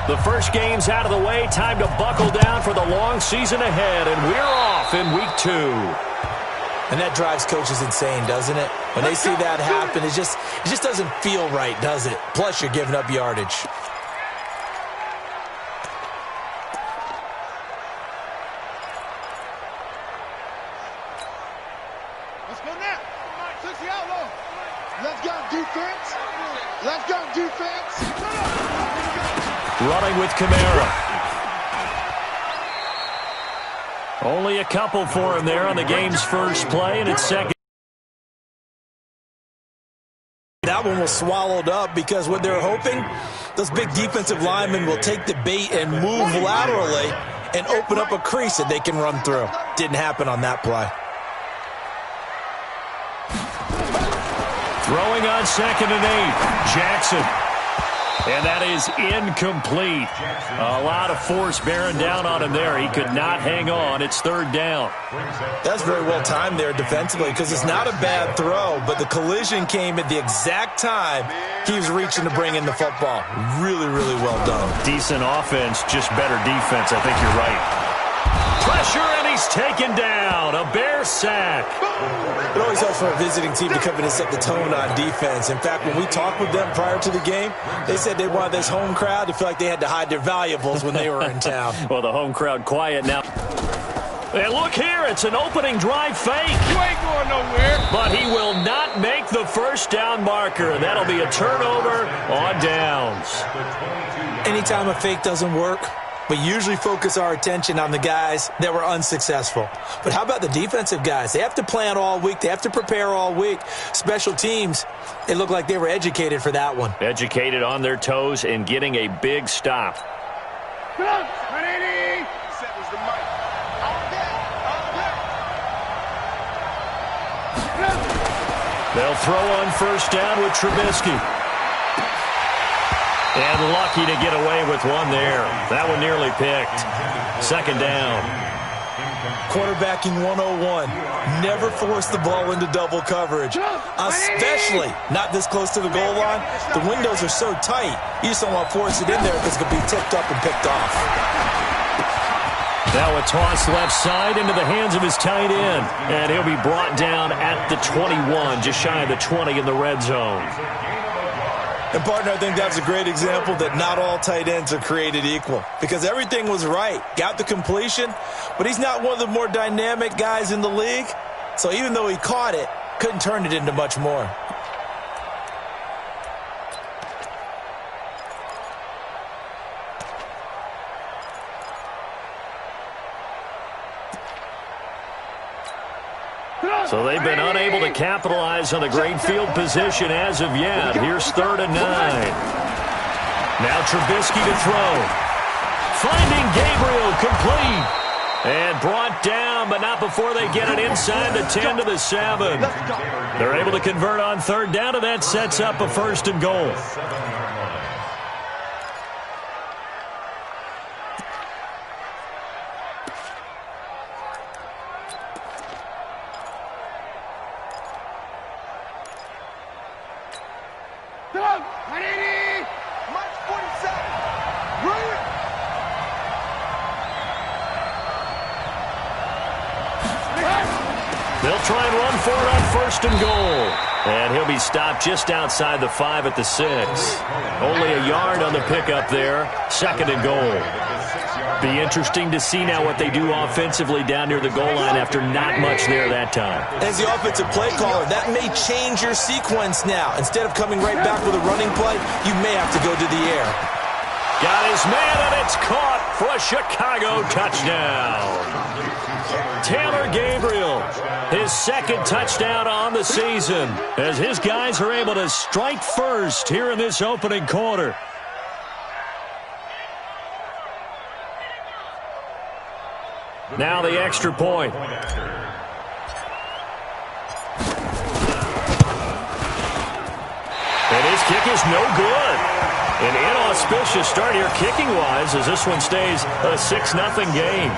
The first game's out of the way. Time to buckle down for the long season ahead, and we're off in week 2. And that drives coaches insane, doesn't it? When they see that happen, it just doesn't feel right, does it? Plus, you're giving up yardage. Let's go now. 60 out low. Let's go defense. Let's go defense. Running with Kamara. Only a couple for him there on the game's first play, and it's second. That one was swallowed up because what they're hoping, those big defensive linemen will take the bait and move laterally and open up a crease that they can run through. Didn't happen on that play. Throwing on 2nd and 8. Jackson. And that is incomplete. A lot of force bearing down on him there. He could not hang on. It's 3rd down. That's very well timed there defensively because it's not a bad throw, but the collision came at the exact time he was reaching to bring in the football. Really, really well done. Decent offense, just better defense. I think you're right. Pressure, and he's taken down. A Bear sack. It always helps for a visiting team to come in and set the tone on defense. In fact, when we talked with them prior to the game, they said they wanted this home crowd to feel like they had to hide their valuables when they were in town. Well, the home crowd quiet now. And look here, it's an opening drive fake. You ain't going nowhere. But he will not make the first down marker. That'll be a turnover on downs. Anytime a fake doesn't work, we usually focus our attention on the guys that were unsuccessful. But how about the defensive guys? They have to plan all week. They have to prepare all week. Special teams, it looked like they were educated for that one. Educated on their toes and getting a big stop. Set was the mic. They'll throw on 1st down with Trubisky. And lucky to get away with one there. That one nearly picked. 2nd down. Quarterbacking 101. Never force the ball into double coverage, especially not this close to the goal line. The windows are so tight, you just don't want to force it in there because it could be tipped up and picked off. Now a toss left side into the hands of his tight end. And he'll be brought down at the 21, just shy of the 20 in the red zone. And, partner, I think that's a great example that not all tight ends are created equal because everything was right. Got the completion, but he's not one of the more dynamic guys in the league. So even though he caught it, couldn't turn it into much more. So they've been unable to capitalize on the great field position as of yet. Here's 3rd and 9. Now Trubisky to throw. Finding Gabriel, complete. And brought down, but not before they get it inside the 10 to the 7. They're able to convert on 3rd down, and that sets up a 1st and goal. They'll try and run for it on 1st and goal. And he'll be stopped just outside the 5 at the 6. Only a yard on the pickup there. 2nd and goal. Be interesting to see now what they do offensively down near the goal line after not much there that time. As the offensive play caller, that may change your sequence now. Instead of coming right back with a running play, you may have to go to the air. Got his man, and it's caught for a Chicago touchdown. Taylor Gabriel, his 2nd touchdown on the season, as his guys are able to strike first here in this opening quarter. Now the extra point. And his kick is no good. An inauspicious start here kicking-wise as this one stays a 6-0 game.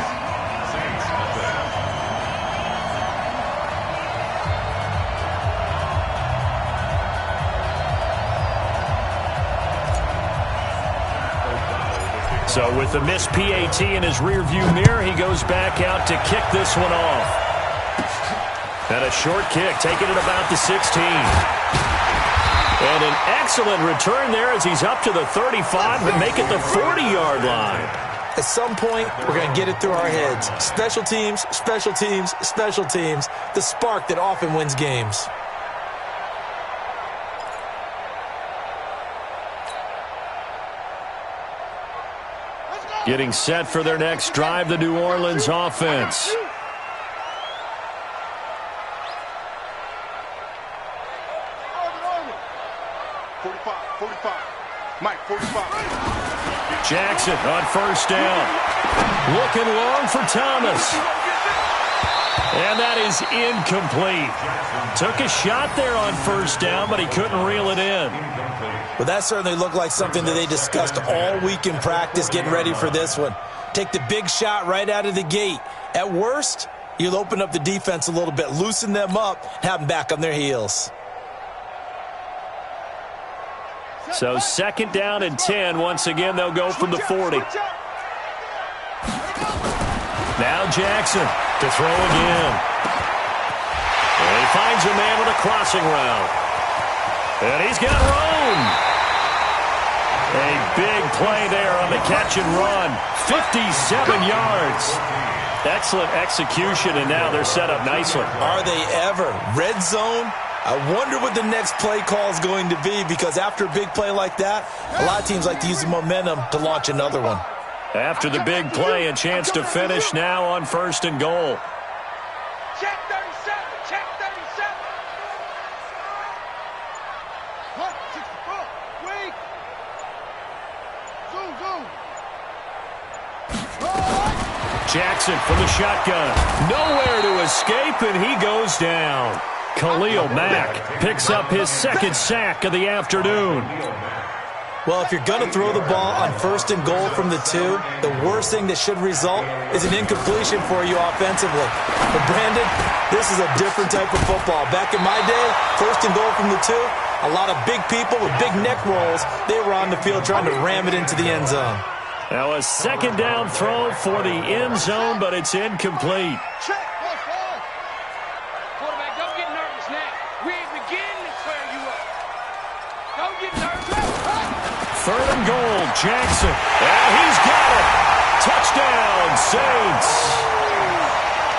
So with the missed PAT in his rearview mirror, he goes back out to kick this one off. And a short kick, taking it about the 16. And an excellent return there as he's up to the 35 and make it the 40-yard line. At some point, we're going to get it through our heads. Special teams, special teams, special teams. The spark that often wins games. Getting set for their next drive, the New Orleans offense. Jackson on first down. Looking long for Thomas. And that is incomplete. Took a shot there on first down, but he couldn't reel it in. Well, that certainly looked like something that they discussed all week in practice getting ready for this one. Take the big shot right out of the gate. At worst, you'll open up the defense a little bit, loosen them up, have them back on their heels. So second down and 10. Once again, they'll go from the 40. Now Jackson to throw again. And he finds a man with a crossing route. And he's got room. A big play there on the catch and run. 57 yards. Excellent execution, and now they're set up nicely. Are they ever? Red zone? I wonder what the next play call is going to be, because after a big play like that, a lot of teams like to use the momentum to launch another one. After the big play, a chance to finish now on first and goal. Check 37, check 37. What? 64. Wait. Zoom. Jackson from the shotgun. Nowhere to escape, and he goes down. Khalil Mack picks up his second sack of the afternoon. Well, if you're going to throw the ball on first and goal from the 2, the worst thing that should result is an incompletion for you offensively. But, Brandon, this is a different type of football. Back in my day, first and goal from the 2, a lot of big people with big neck rolls, they were on the field trying to ram it into the end zone. Now a second down throw for the end zone, but it's incomplete. Check. Quarterback, don't get nervous now. We ain't beginning to clear you up. Don't get nervous. Third and goal, Jackson. And he's got it. Touchdown, Saints.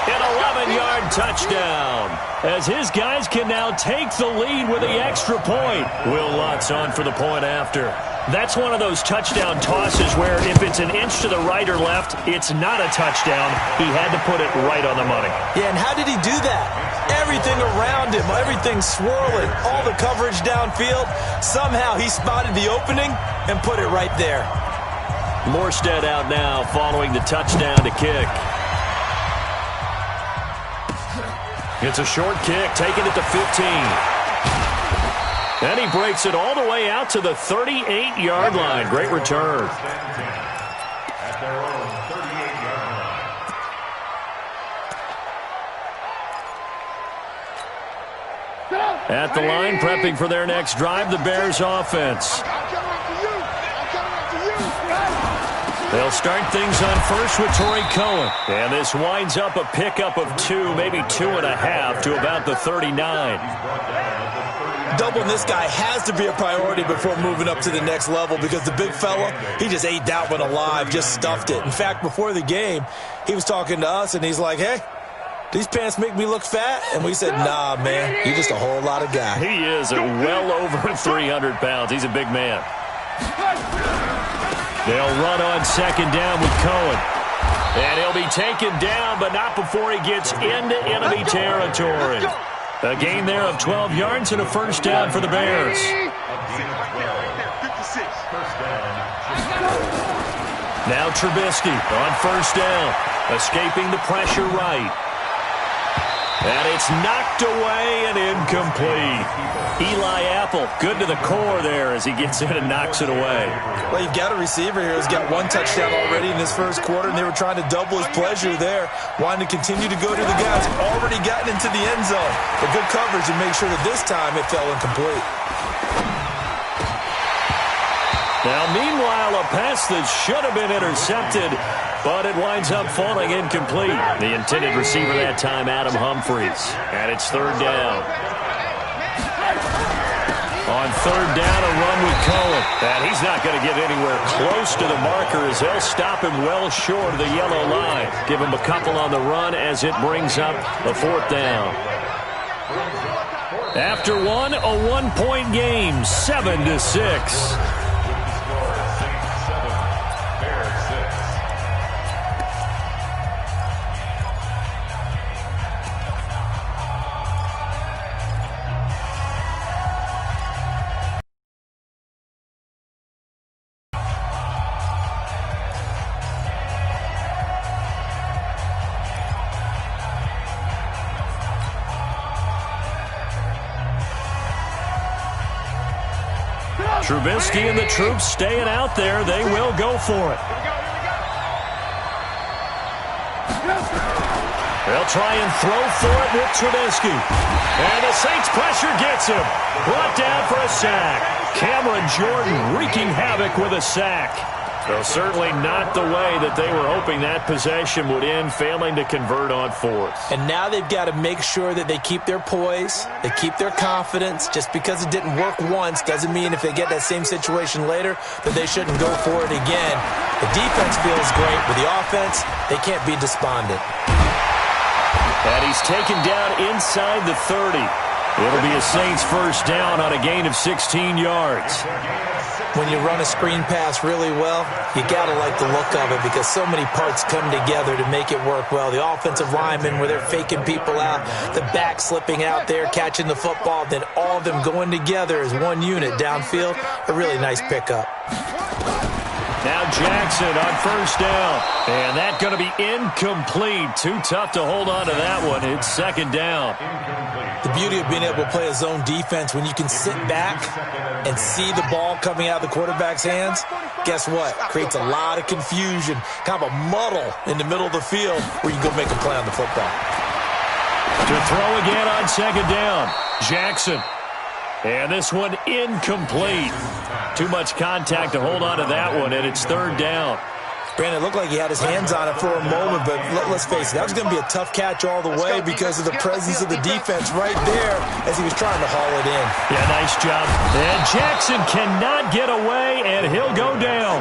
An 11-yard touchdown. As his guys can now take the lead with the extra point. Will Lutz on for the point after. That's one of those touchdown tosses where if it's an inch to the right or left, it's not a touchdown. He had to put it right on the money. Yeah, and how did he do that? Everything around him, everything swirling, all the coverage downfield. Somehow he spotted the opening and put it right there. Morstead out now following the touchdown to kick. It's a short kick, taking it to 15. And he breaks it all the way out to the 38-yard line. Great return. At the line, prepping for their next drive, the Bears offense. They'll start things on first with Torrey Cohen. And this winds up a pickup of 2, maybe 2.5 to about the 39. Doubling this guy has to be a priority before moving up to the next level, because the big fella, he just ate that one alive, just stuffed it. In fact, before the game, he was talking to us, and he's like, hey, these pants make me look fat? And we said, nah, man, you're just a whole lot of guy. He is well over 300 pounds. He's a big man. They'll run on second down with Cohen. And he'll be taken down, but not before he gets into enemy territory. A gain there of 12 yards and a first down for the Bears. Now Trubisky on first down, escaping the pressure right. And it's knocked away and incomplete. Eli Apple, good to the core there as he gets in and knocks it away. Well, you've got a receiver here who's got 1 touchdown already in his first quarter, and they were trying to double his pleasure there, wanting to continue to go to the guys who've already gotten into the end zone. But good coverage to make sure that this time it fell incomplete. Now, meanwhile, a pass that should have been intercepted, but it winds up falling incomplete. The intended receiver that time, Adam Humphries. And it's third down. On third down, a run with Cohen. And he's not going to get anywhere close to the marker as they'll stop him well short of the yellow line. Give him a couple on the run as it brings up a fourth down. After one, a one-point game, 7-6. Trubisky and the troops staying out there. They will go for it. They'll try and throw for it with Trubisky. And the Saints pressure gets him. Brought down for a sack. Cameron Jordan wreaking havoc with a sack. So certainly not the way that they were hoping that possession would end, failing to convert on fourth. And now they've got to make sure that they keep their poise, they keep their confidence. Just because it didn't work once doesn't mean if they get that same situation later that they shouldn't go for it again. The defense feels great, but the offense, they can't be despondent. And he's taken down inside the 30. It'll be a Saints first down on a gain of 16 yards. When you run a screen pass really well, you got to like the look of it because so many parts come together to make it work well. The offensive linemen, where they're faking people out, the back slipping out there, catching the football, then all of them going together as one unit downfield. A really nice pickup. Now Jackson on first down. And that's going to be incomplete. Too tough to hold on to that one. It's second down. The beauty of being able to play a zone defense, when you can sit back and see the ball coming out of the quarterback's hands, guess what? Creates a lot of confusion, kind of a muddle in the middle of the field where you can go make a play on the football. To throw again on second down, Jackson. And this one incomplete. Too much contact to hold on to that one, and it's third down. Brandon, it looked like he had his hands on it for a moment, but let's face it, that was going to be a tough catch all the way because of the presence of the defense right there as he was trying to haul it in. Yeah, nice job. And Jackson cannot get away, and he'll go down.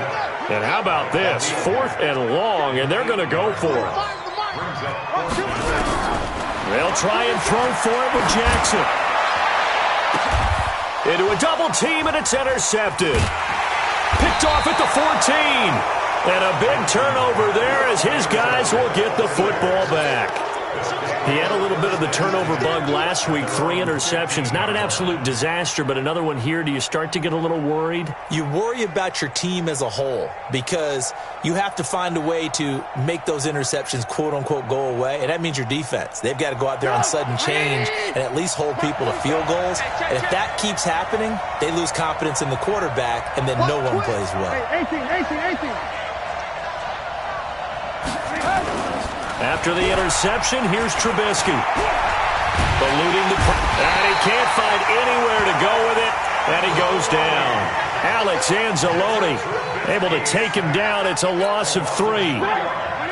And how about this? Fourth and long, and they're going to go for it. They'll try and throw for it with Jackson. Into a double team, and it's intercepted. Picked off at the 14. And a big turnover there as his guys will get the football back. He had a little bit of the turnover bug last week, 3 interceptions. Not an absolute disaster, but another one here. Do you start to get a little worried? You worry about your team as a whole because you have to find a way to make those interceptions, quote-unquote, go away, and that means your defense. They've got to go out there on sudden change and at least hold people to field goals. And if that keeps happening, they lose confidence in the quarterback, and then no one plays well. 18. After the interception, here's Trubisky. Eluding the... And he can't find anywhere to go with it, and he goes down. Alex Anzalone able to take him down. It's a loss of 3.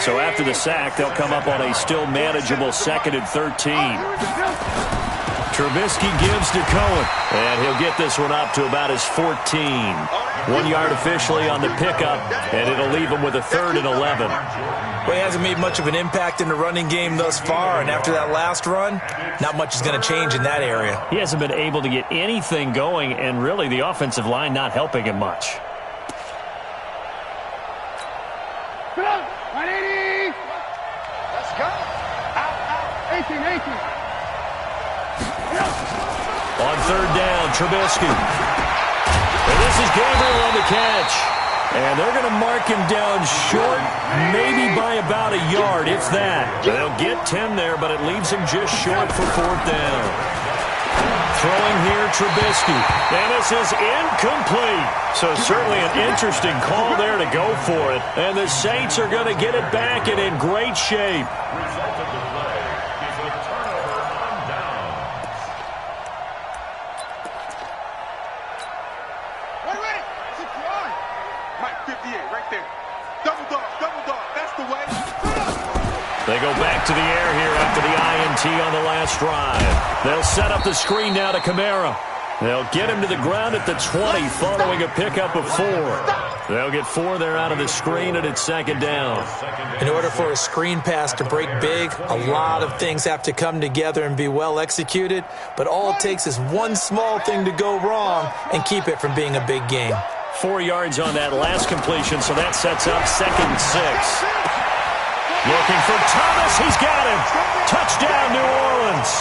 So after the sack, they'll come up on a still manageable 2nd and 13. Trubisky gives to Cohen, and he'll get this one up to about his 14. 1 yard officially on the pickup, and it'll leave him with a 3rd and 11. Well, he hasn't made much of an impact in the running game thus far, and after that last run, not much is going to change in that area. He hasn't been able to get anything going, and really the offensive line not helping him much. 180. Let's go. Out. 18. On third down, Trubisky. And this is Gabriel on the catch. And they're going to mark him down short, maybe by about a yard, if that. They'll get 10 there, but it leaves him just short for fourth down. Throwing here, Trubisky. And this is incomplete. So certainly an interesting call there to go for it. And the Saints are going to get it back and in great shape. DA, right there. Double dog, that's the way. They go back to the air here after the INT on the last drive. They'll set up the screen now to Kamara. They'll get him to the ground at the 20 following a pickup of 4. They'll get 4 there out of the screen, and it's second down. In order for a screen pass to break big, a lot of things have to come together and be well executed, but all it takes is one small thing to go wrong and keep it from being a big game. 4 yards on that last completion, so that sets up second and 6. Looking for Thomas. He's got him. Touchdown, New Orleans.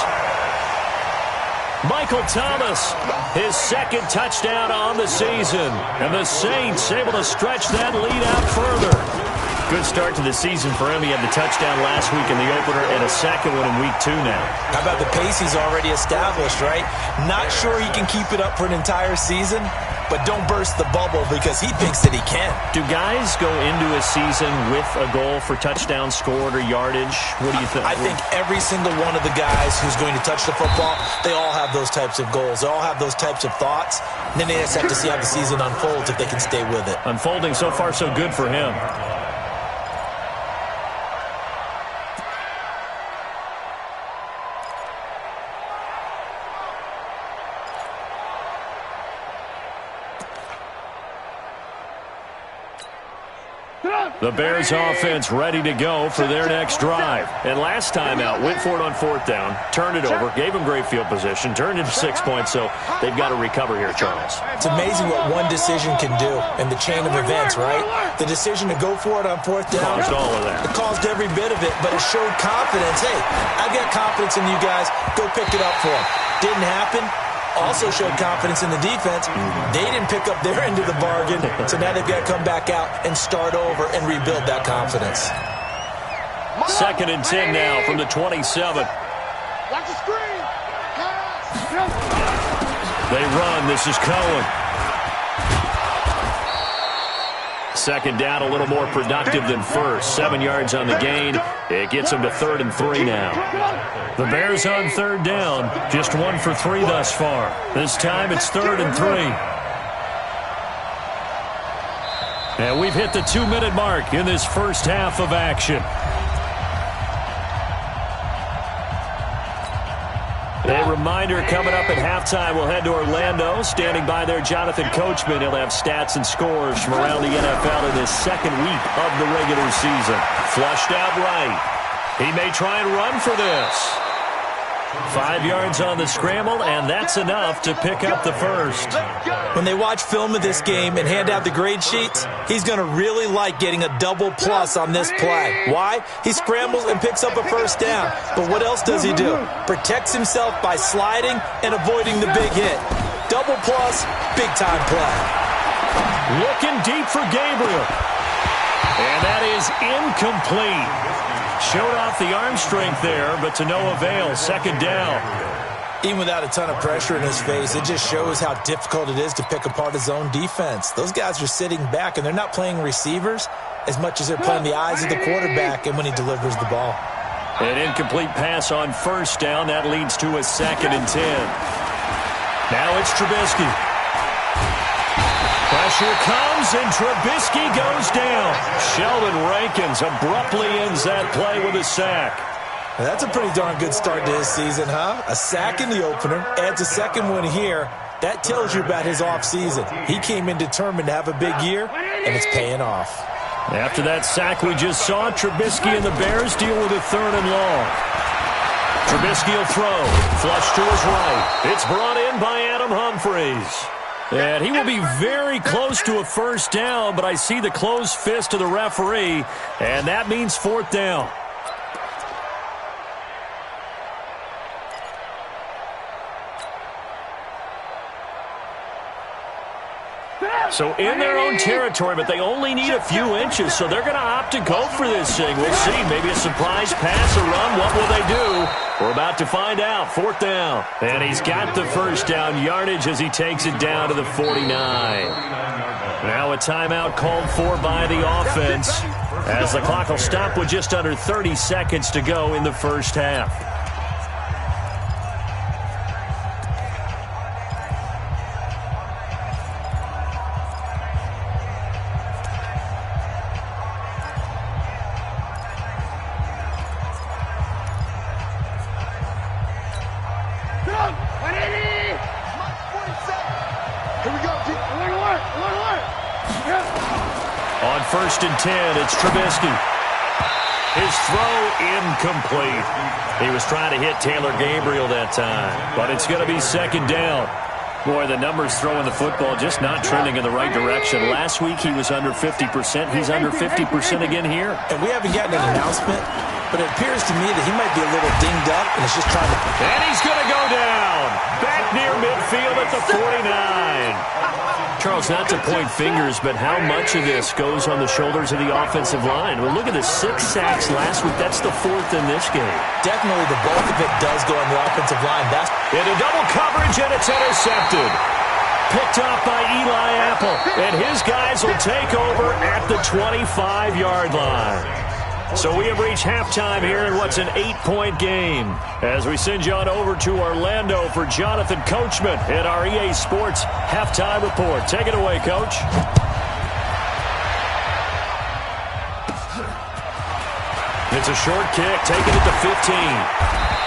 Michael Thomas, his second touchdown on the season. And the Saints able to stretch that lead out further. Good start to the season for him. He had the touchdown last week in the opener and a second one in week 2 now. How about the pace he's already established, right? Not sure he can keep it up for an entire season, but don't burst the bubble because he thinks that he can. Do guys go into a season with a goal for touchdown scored or yardage? What do you think? I think every single one of the guys who's going to touch the football, they all have those types of goals. They all have those types of thoughts. And then they just have to see how the season unfolds if they can stay with it. Unfolding so far so good for him. The Bears offense ready to go for their next drive. And last time out, went for it on 4th down, turned it over, gave them great field position, turned it to 6 points, so they've got to recover here, Charles. It's amazing what one decision can do in the chain of events, right? The decision to go for it on 4th down. Caused all of that. It caused every bit of it, but it showed confidence. Hey, I've got confidence in you guys. Go pick it up for them. Didn't happen. Also showed confidence in the defense. They didn't pick up their end of the bargain, so now they've got to come back out and start over and rebuild that confidence. Second and 10 now from the 27. Watch the screen. They run. This is Cohen. Second down, a little more productive than first. 7 yards on the gain. It gets them to 3rd and 3 now. The Bears on 3rd down. Just 1 for 3 thus far. This time it's 3rd and 3. And we've hit the 2-minute mark in this first half of action. A reminder coming up at halftime, we'll head to Orlando. Standing by there, Jonathan Coachman. He'll have stats and scores from around the NFL in this second week of the regular season. Flushed out right. He may try and run for this. 5 yards on the scramble, and that's enough to pick up the first. When they watch film of this game and hand out the grade sheets, he's going to really like getting a double plus on this play. Why? He scrambles and picks up a first down. But what else does he do? Protects himself by sliding and avoiding the big hit. Double plus, big-time play. Looking deep for Gabriel. And that is incomplete. Showed off the arm strength there, but to no avail. Second down. Even without a ton of pressure in his face, it just shows how difficult it is to pick apart his own defense. Those guys are sitting back, and they're not playing receivers as much as they're playing the eyes of the quarterback and when he delivers the ball. An incomplete pass on first down. That leads to a 2nd and 10. Now it's Trubisky. Pressure comes, and Trubisky goes down. Sheldon Rankins abruptly ends that play with a sack. Now, that's a pretty darn good start to his season, huh? A sack in the opener, adds a second one here. That tells you about his offseason. He came in determined to have a big year, and it's paying off. After that sack we just saw, Trubisky and the Bears deal with a 3rd and long. Trubisky will throw. Flush to his right. It's brought in by Adam Humphries. And he will be very close to a first down, but I see the closed fist of the referee, and that means 4th down. So in their own territory, but they only need a few inches, so they're going to opt to go for this thing. We'll see. Maybe a surprise pass or run. What will they do? We're about to find out. 4th down. And he's got the first down yardage as he takes it down to the 49. Now a timeout called for by the offense as the clock will stop with just under 30 seconds to go in the first half. On 1st and 10, it's Trubisky. His throw incomplete. He was trying to hit Taylor Gabriel that time, but it's going to be 2nd down. Boy, the numbers throwing the football just not trending in the right direction. Last week he was under 50%. He's under 50% again here. And we haven't gotten an announcement, but it appears to me that he might be a little dinged up and is just trying to... And he's going to go down. Back near midfield at the 49. Charles, not to point fingers, but how much of this goes on the shoulders of the offensive line? Well, look at the 6 sacks last week. That's the 4th in this game. Definitely the bulk of it does go on the offensive line. That's into double coverage, and it's intercepted. Picked up by Eli Apple, and his guys will take over at the 25-yard line. So we have reached halftime here in what's an 8-point game. As we send you on over to Orlando for Jonathan Coachman at our EA Sports Halftime Report. Take it away, Coach. It's a short kick, taking it to 15.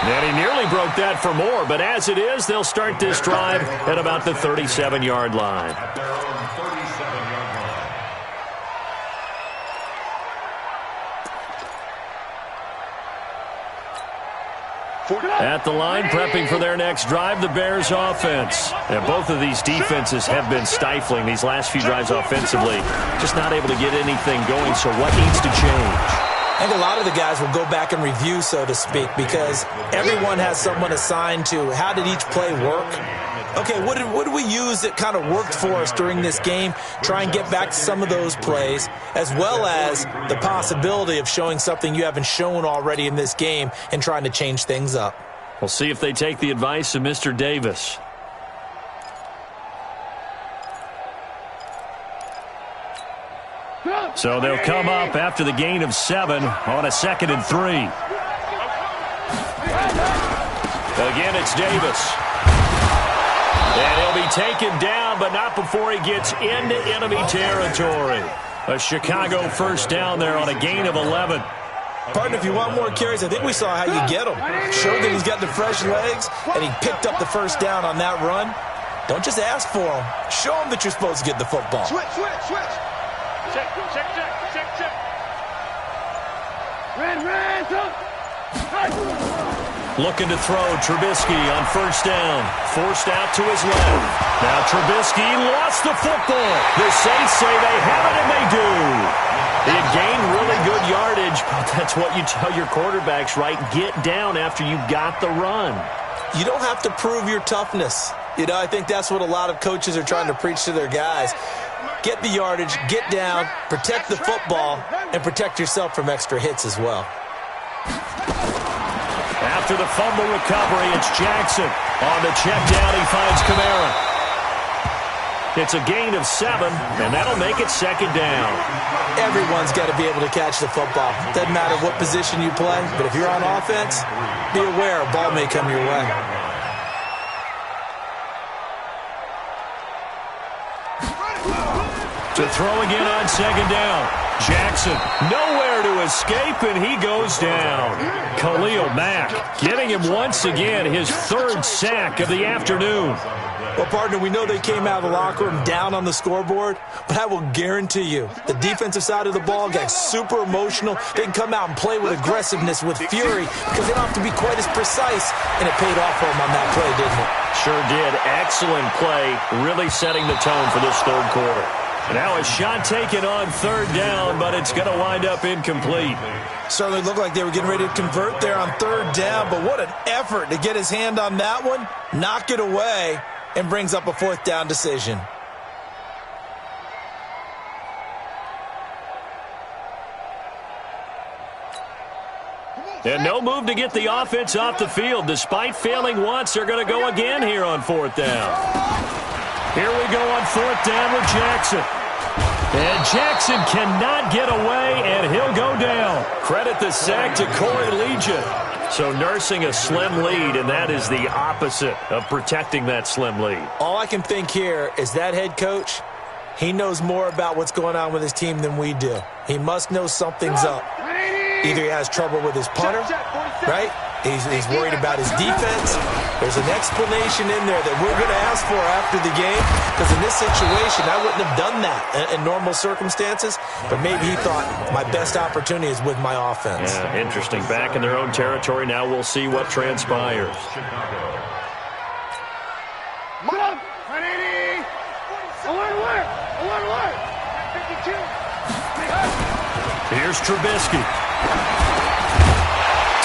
And he nearly broke that for more, but as it is, they'll start this drive at about the 37-yard line. At the line, prepping for their next drive, the Bears offense. And both of these defenses have been stifling these last few drives offensively. Just not able to get anything going, so what needs to change? I think a lot of the guys will go back and review, so to speak, because everyone has someone assigned to how did each play work. Okay, what did we use that kind of worked for us during this game? Try and get back to some of those plays, as well as the possibility of showing something you haven't shown already in this game and trying to change things up. We'll see if they take the advice of Mr. Davis. So they'll come up after the gain of 7 on a 2nd and 3. Again, it's Davis. And he'll be taken down, but not before he gets into enemy territory. A Chicago 1st down there on a gain of 11. Partner, if you want more carries, I think we saw how you get them. Showed that he's got the fresh legs, and he picked up the 1st down on that run. Don't just ask for them. Show them that you're supposed to get the football. Switch. Check. Red, Looking to throw, Trubisky on 1st down. Forced out to his left. Now Trubisky lost the football. The Saints say they have it, and they do. He had gained really good yardage, but that's what you tell your quarterbacks, right? Get down after you got the run. You don't have to prove your toughness. You know, I think that's what a lot of coaches are trying to preach to their guys. Get the yardage, get down, protect the football, and protect yourself from extra hits as well. After the fumble recovery, it's Jackson. On the check down, he finds Kamara. It's a gain of 7, and that'll make it 2nd down. Everyone's got to be able to catch the football. Doesn't matter what position you play, but if you're on offense, be aware a ball may come your way. To throw again on 2nd down. Jackson nowhere to escape, and he goes down. Khalil Mack getting him once again his 3rd sack of the afternoon. Well, partner, we know they came out of the locker room down on the scoreboard, but I will guarantee you the defensive side of the ball got super emotional. They can come out and play with aggressiveness, with fury, because they don't have to be quite as precise, and it paid off for them on that play, didn't it? Sure did. Excellent play, really setting the tone for this 3rd quarter. Now a shot taken on 3rd down, but it's going to wind up incomplete. Certainly looked like they were getting ready to convert there on 3rd down, but what an effort to get his hand on that one, knock it away, and brings up a 4th down decision. And no move to get the offense off the field. Despite failing once, they're going to go again here on 4th down. Here we go on 4th down with Jackson. And Jackson cannot get away, and he'll go down. Credit the sack to Corey Legion. So nursing a slim lead, and that is the opposite of protecting that slim lead. All I can think here is that head coach, he knows more about what's going on with his team than we do. He must know something's up. Either he has trouble with his punter, right? He's worried about his defense. There's an explanation in there that we're going to ask for after the game, because in this situation, I wouldn't have done that in normal circumstances, but maybe he thought my best opportunity is with my offense. Yeah, interesting. Back in their own territory. Now we'll see what transpires. Here's Trubisky.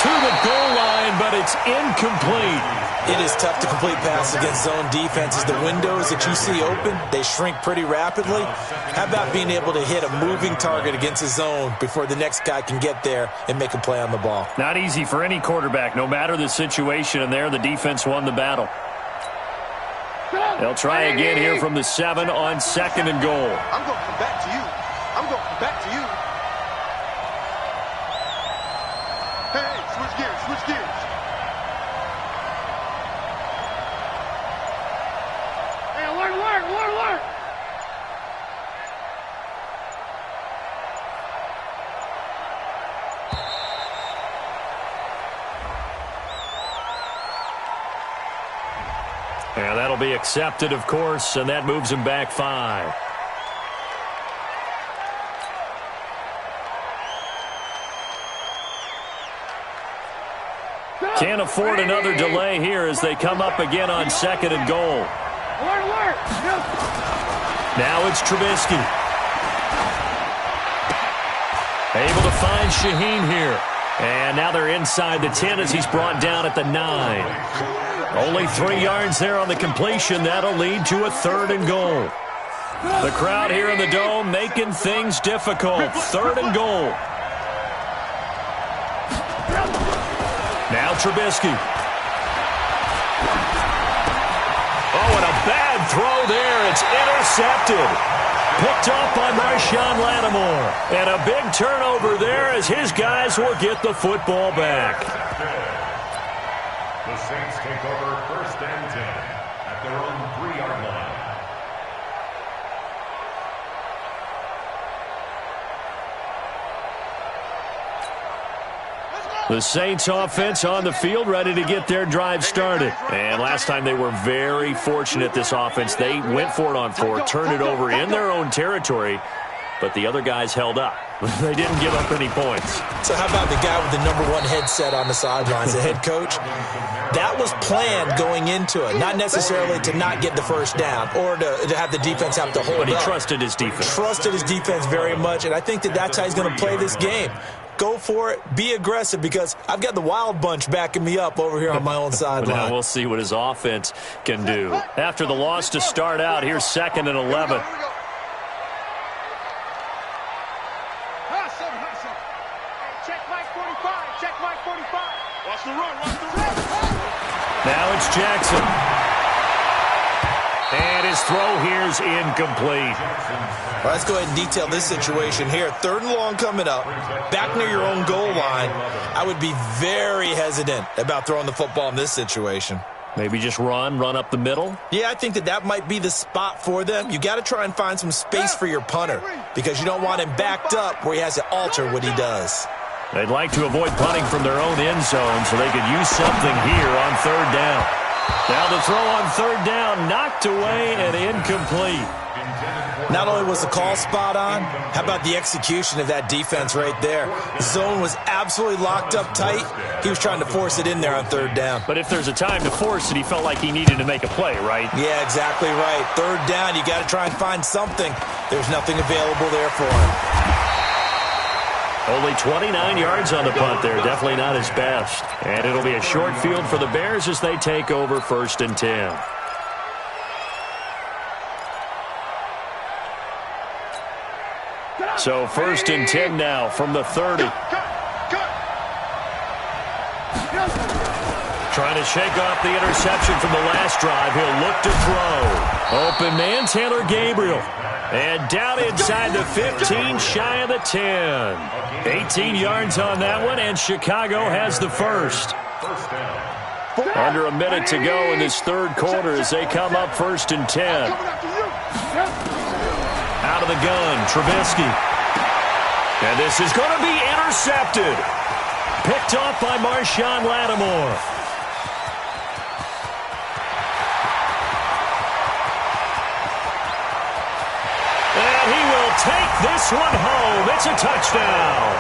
To the goal line, but it's incomplete. It is tough to complete passes against zone defenses. The windows that you see open, they shrink pretty rapidly. How about being able to hit a moving target against a zone before the next guy can get there and make a play on the ball? Not easy for any quarterback, no matter the situation, and there the defense won the battle. They'll try again here from the 7 on 2nd and goal. I'm going to come back to you. I'm going to come back to you. Hey, switch gears, switch gears. Hey, alert. And that'll be accepted, of course, and that moves him back 5. Can't afford another delay here as they come up again on 2nd and goal. Now it's Trubisky. Able to find Shaheen here. And now they're inside the 10 as he's brought down at the 9. Only 3 yards there on the completion. That'll lead to a 3rd and goal. The crowd here in the Dome making things difficult. 3rd and goal. Now Trubisky. Oh, and a bad throw there. It's intercepted. Picked up on Marshawn Lattimore. And a big turnover there as his guys will get the football back. The Saints take over 1st and 10 at their own 3-yard line. The Saints offense on the field, ready to get their drive started. And last time they were very fortunate, this offense. They went for it on 4, turned it over in their own territory, but the other guys held up. They didn't give up any points. So how about the guy with the #1 headset on the sidelines, the head coach? That was planned going into it, not necessarily to not get the first down or to have the defense have to hold up. But he trusted his defense. Trusted his defense very much, and I think that's how he's going to play this game. Go for it. Be aggressive, because I've got the wild bunch backing me up over here on my own sideline. Now we'll see what his offense can do. After the loss to start out, here's 2nd and 11. Check Mike 45. Check Mike 45. Watch the run. Watch the run. Now it's Jackson. And his throw here's incomplete. Well, let's go ahead and detail this situation here. 3rd and long coming up, back near your own goal line. I would be very hesitant about throwing the football in this situation. Maybe just run up the middle? Yeah, I think that might be the spot for them. You got to try and find some space for your punter, because you don't want him backed up where he has to alter what he does. They'd like to avoid punting from their own end zone so they could use something here on 3rd down. Now the throw on 3rd down, knocked away and incomplete. Not only was the call spot on, how about the execution of that defense right there? The zone was absolutely locked up tight. He was trying to force it in there on 3rd down. But if there's a time to force it, he felt like he needed to make a play, right? Yeah, exactly right. 3rd down, you got to try and find something. There's nothing available there for him. Only 29 yards on the punt there. Definitely not his best. And it'll be a short field for the Bears as they take over 1st and 10. So 1st and 10 now from the 30. Trying to shake off the interception from the last drive. He'll look to throw. Open man, Taylor Gabriel. And down inside the 15, shy of the 10. 18 yards on that one, and Chicago has the first. Under a minute to go in this 3rd quarter as they come up 1st and 10. Out of the gun, Trubisky. And this is going to be intercepted. picked off by Marshawn Lattimore. And he will take this one home. It's a touchdown.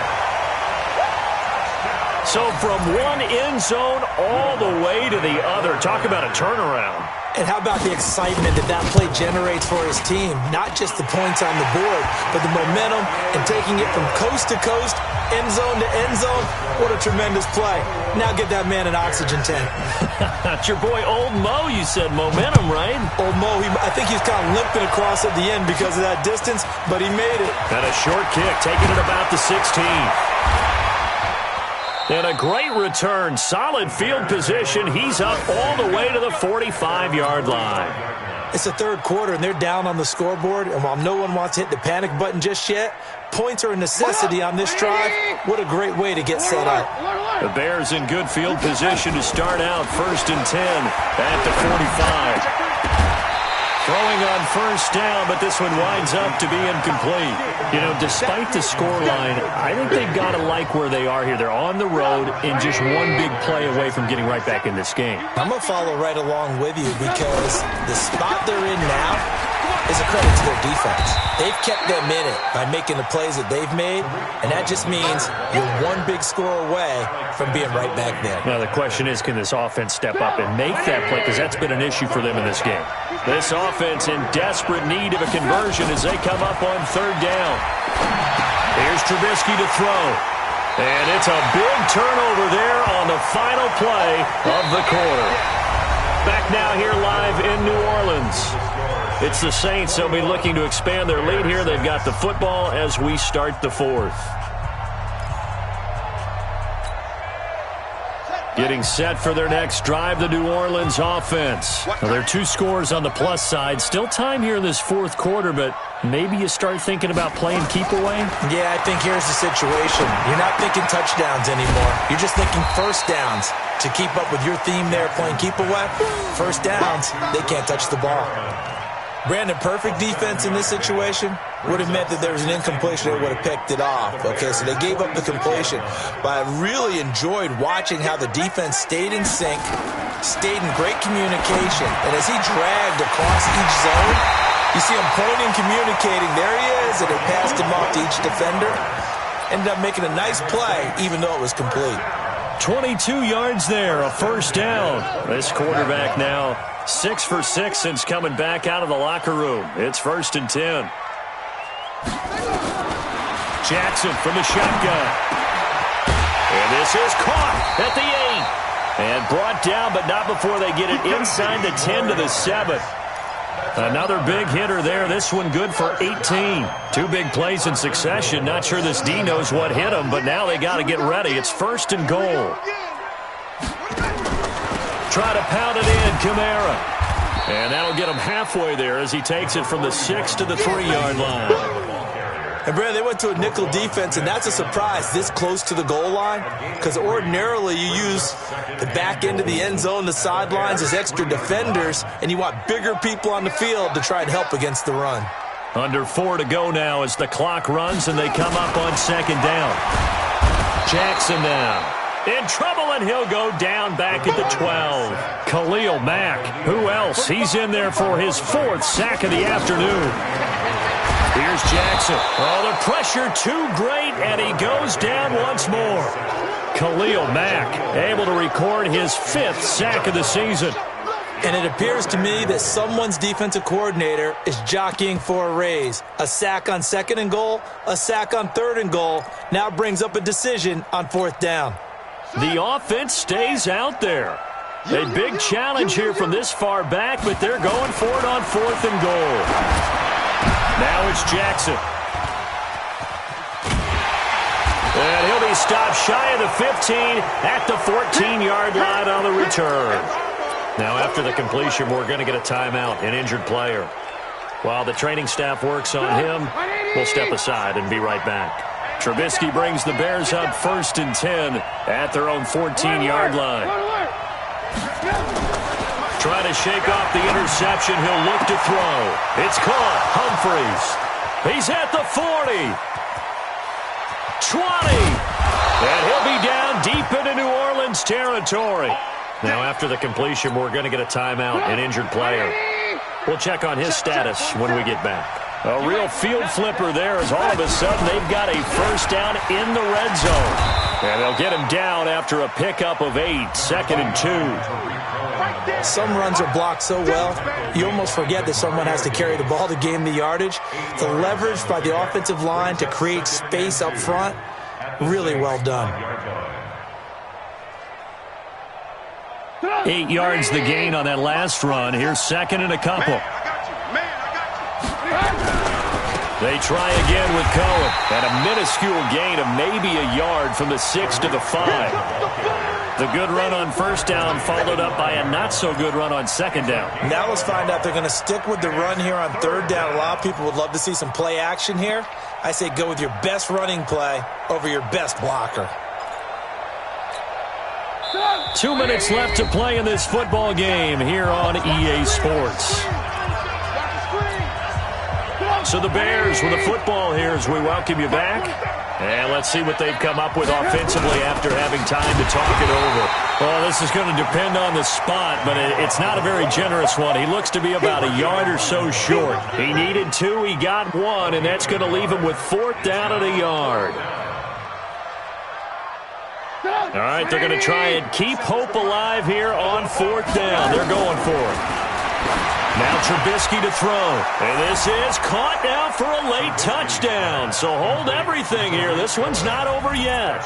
So from one end zone all the way to the other. Talk about a turnaround. And how about the excitement that play generates for his team? Not just the points on the board, but the momentum and taking it from coast to coast, end zone to end zone. What a tremendous play. Now get that man an oxygen tank. It's your boy Old Mo, you said. Momentum, right? Old Mo, I think he was kind of limping across at the end because of that distance, but he made it. And a short kick, taking it about the 16. And a great return. Solid field position. He's up all the way to the 45-yard line. It's the third quarter, and they're down on the scoreboard. And while no one wants to hit the panic button just yet, points are a necessity on this drive. What a great way to get set up. The Bears in good field position to start out 1st and 10 at the 45. Throwing on first down, but this one winds up to be incomplete. You know, despite the scoreline, I think they've got to like where they are here. They're on the road and just one big play away from getting right back in this game. I'm going to follow right along with you because the spot they're in now is a credit to their defense. They've kept them in it by making the plays that they've made, and that just means you're one big score away from being right back there. Now, the question is, can this offense step up and make that play? Because that's been an issue for them in this game. This offense in desperate need of a conversion as they come up on 3rd down. Here's Trubisky to throw. And it's a big turnover there on the final play of the quarter. Back now here live in New Orleans. It's the Saints. They'll be looking to expand their lead here. They've got the football as we start the 4th. Getting set for their next drive, the New Orleans offense. Now, there are 2 scores on the plus side. Still time here in this 4th quarter, but maybe you start thinking about playing keep away? Yeah, I think here's the situation. You're not thinking touchdowns anymore. You're just thinking first downs. To keep up with your theme there, playing keep away, first downs, they can't touch the ball. Brandon, perfect defense in this situation would have meant that there was an incompletion. They would have picked it off. Okay, so they gave up the completion. But I really enjoyed watching how the defense stayed in sync, stayed in great communication. And as he dragged across each zone, you see him pointing, communicating. There he is, and they passed him off to each defender. Ended up making a nice play, even though it was complete. 22 yards there, a first down. This quarterback now 6 for 6 since coming back out of the locker room. It's 1st and 10. Jackson from the shotgun. And this is caught at the 8. And brought down, but not before they get it inside the 10 to the 7. Another big hitter there. This one good for 18. 2 big plays in succession. Not sure this D knows what hit him, but now they got to get ready. It's 1st and goal. Try to pound it in, Kamara. And that'll get him halfway there as he takes it from the 6 to the 3-yard line. And, Brad, they went to a nickel defense, and that's a surprise this close to the goal line because ordinarily you use the back end of the end zone, the sidelines as extra defenders, and you want bigger people on the field to try and help against the run. Under 4 to go now as the clock runs and they come up on 2nd down. Jackson now in trouble, and he'll go down back at the 12. Khalil Mack, who else? He's in there for his 4th sack of the afternoon. Here's Jackson. Oh, the pressure too great, and he goes down once more. Khalil Mack able to record his 5th sack of the season. And it appears to me that someone's defensive coordinator is jockeying for a raise. A sack on 2nd and goal, a sack on 3rd and goal, now brings up a decision on 4th down. The offense stays out there. A big challenge here from this far back, but they're going for it on 4th and goal. Now it's Jackson. And he'll be stopped shy of the 15 at the 14-yard line on the return. Now after the completion, we're going to get a timeout, an injured player. While the training staff works on him, we'll step aside and be right back. Trubisky brings the Bears up 1st and 10 at their own 14-yard line. Trying to shake off the interception. He'll look to throw. It's caught. Humphreys. He's at the 40. 20. And he'll be down deep into New Orleans territory. Now, after the completion, we're going to get a timeout, an injured player. We'll check on his status when we get back. A real field flipper there as all of a sudden they've got a first down in the red zone. And they'll get him down after a pickup of 8, 2nd and 2. Some runs are blocked so well, you almost forget that someone has to carry the ball to gain the yardage. The leverage by the offensive line to create space up front, really well done. 8 yards the gain on that last run. Here's 2nd and a couple. They try again with Cohen. And a minuscule gain of maybe a yard from the 6 to the 5. The good run on first down followed up by a not-so-good run on second down. Now let's find out they're going to stick with the run here on third down. A lot of people would love to see some play action here. I say go with your best running play over your best blocker. 2 minutes left to play in this football game here on EA Sports. So the Bears with the football here as we welcome you back. And let's see what they've come up with offensively after having time to talk it over. Well, this is going to depend on the spot, but it's not a very generous one. He looks to be about a yard or so short. He needed 2, he got 1, and that's going to leave him with 4th down at a yard. All right, they're going to try and keep hope alive here on 4th down. They're going for it. Now Trubisky to throw. And this is caught now for a late touchdown. So hold everything here. This one's not over yet.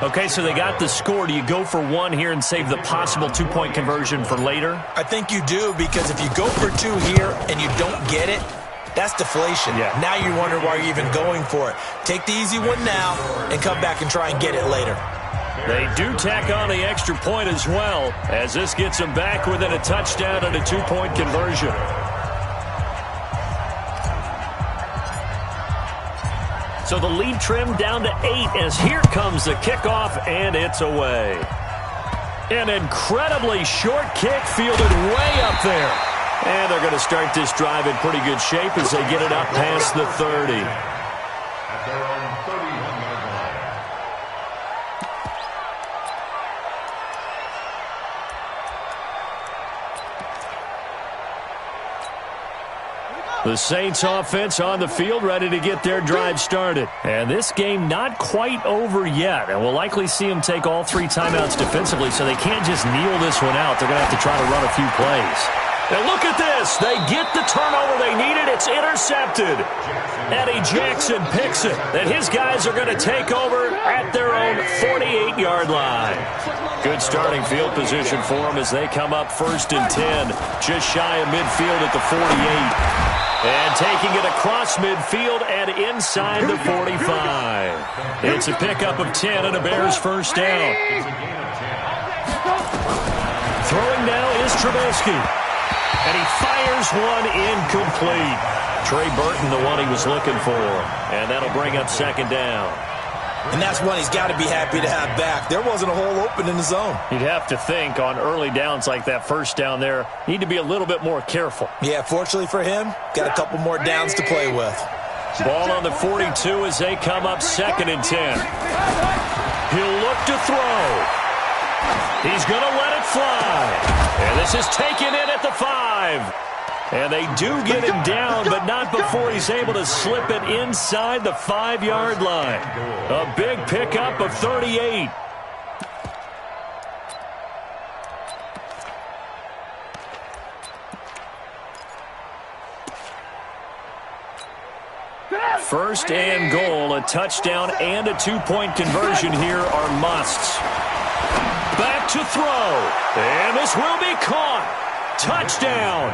Okay, so they got the score. Do you go for 1 here and save the possible 2-point conversion for later? I think you do, because if you go for 2 here and you don't get it, that's deflation. Yeah. Now you wonder why you're even going for it. Take the easy one now and come back and try and get it later. They do tack on the extra point as well, as this gets them back within a touchdown and a 2-point conversion. So the lead trimmed down to 8 as here comes the kickoff, and it's away. An incredibly short kick fielded way up there. And they're going to start this drive in pretty good shape as they get it up past the 30. At their own 31-yard line. The Saints offense on the field ready to get their drive started. And this game not quite over yet. And we'll likely see them take all 3 timeouts defensively, so they can't just kneel this one out. They're going to have to try to run a few plays. And look at this. They get the turnover they needed. It's intercepted. Eddie Jackson picks it. And his guys are going to take over at their own 48-yard line. Good starting field position for them as they come up 1st and 10. Just shy of midfield at the 48. And taking it across midfield and inside the 45. It's a pickup of 10 and a Bears first down. Throwing now is Trubisky. And he fires one incomplete. Trey Burton, the one he was looking for. And that'll bring up 2nd down. And that's one he's got to be happy to have back. There wasn't a hole open in the zone. You'd have to think on early downs like that first down there, need to be a little bit more careful. Yeah, fortunately for him, got a couple more downs to play with. Ball on the 42 as they come up 2nd and 10. He'll look to throw. He's going to let it fly. And this is taken in at the 5. And they do get him down, but not before he's able to slip it inside the 5-yard line. A big pickup of 38. First and goal, a touchdown and a 2-point conversion here are musts. Back to throw. And this will be caught. Touchdown.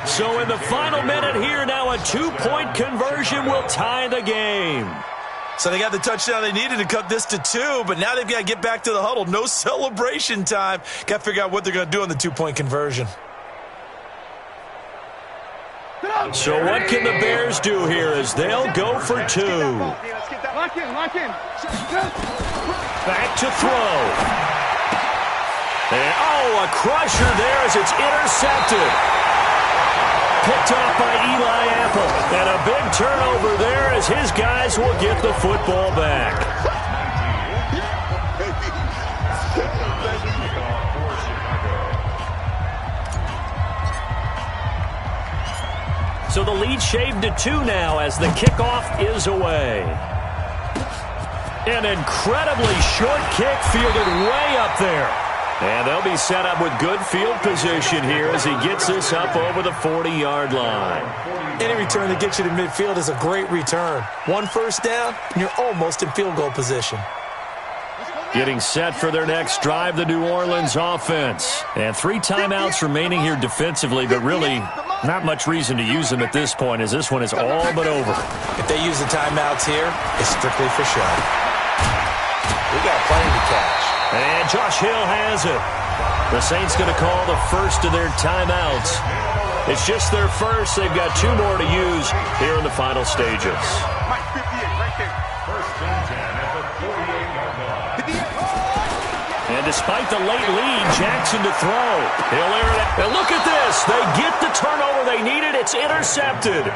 So in the final minute here, now a 2-point conversion will tie the game. So they got the touchdown they needed to cut this to 2, but now they've got to get back to the huddle. No celebration time. Got to figure out what they're going to do on the 2-point conversion. So what can the Bears do here as they'll go for 2? Lock in, lock in. Back to throw. And, a crusher there as it's intercepted. Picked off by Eli Apple. And a big turnover there as his guys will get the football back. So the lead shaved to 2 now as the kickoff is away. An incredibly short kick fielded way up there. And they'll be set up with good field position here as he gets this up over the 40-yard line. Any return that gets you to midfield is a great return. 1 first down, and you're almost in field goal position. Getting set for their next drive, the New Orleans offense. And 3 timeouts remaining here defensively, but really not much reason to use them at this point as this one is all but over. If they use the timeouts here, it's strictly for show. We got plenty to catch. And Josh Hill has it. The Saints going to call the first of their timeouts. It's just their first. They've got 2 more to use here in the final stages. Mike 58 right there. First and 10 at the 48-yard line. And despite the late lead, Jackson to throw. He'll air it out. And look at this. They get the turnover they needed. It's intercepted.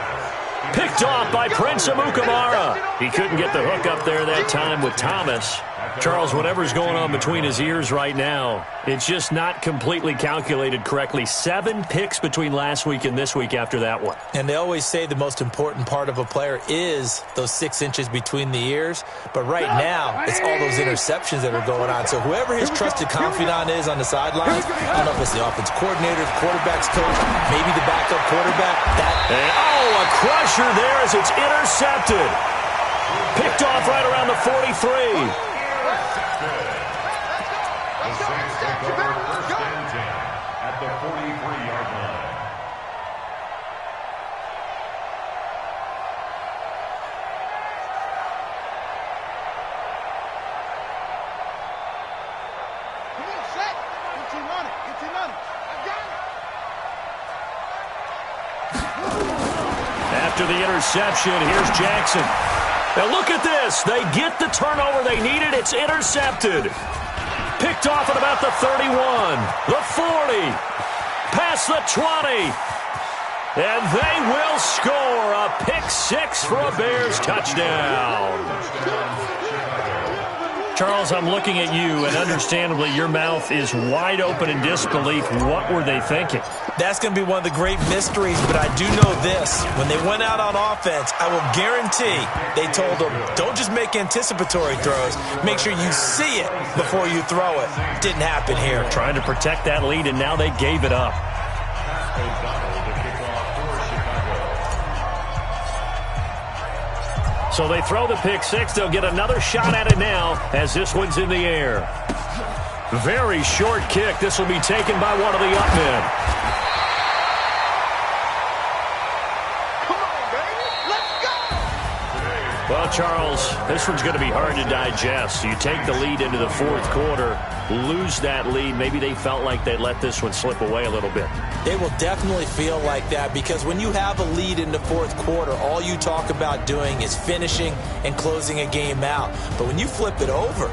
Picked off by Prince Amukamara. He couldn't get the hook up there that time with Thomas. Charles, whatever's going on between his ears right now, it's just not completely calculated correctly. 7 picks between last week and this week after that one. And they always say the most important part of a player is those 6 inches between the ears. But right now, it's all those interceptions that are going on. So whoever his trusted confidant is on the sidelines, I don't know if it's the offense coordinator, the quarterback's coach, maybe the backup quarterback. A crusher there as it's intercepted. Picked off right around the 43. The Saints take over first and 10 at the 43-yard line. Come on, set. Get team on it. Get team on it. I got it. After the interception, here's Jackson. Now look at this. They get the turnover they needed. It's intercepted. Picked off at about the 31, the 40, past the 20. And they will score a pick 6 for a Bears touchdown. Charles, I'm looking at you, and understandably, your mouth is wide open in disbelief. What were they thinking? That's going to be one of the great mysteries, but I do know this. When they went out on offense, I will guarantee they told them, don't just make anticipatory throws. Make sure you see it before you throw it. Didn't happen here. Trying to protect that lead, and now they gave it up. So they throw the pick 6. They'll get another shot at it now as this one's in the air. Very short kick. This will be taken by one of the up men. Come on, baby. Let's go. Well, Charles, this one's going to be hard to digest. You take the lead into the 4th quarter, lose that lead. Maybe they felt like they let this one slip away a little bit. They will definitely feel like that because when you have a lead in the 4th quarter, all you talk about doing is finishing and closing a game out. But when you flip it over,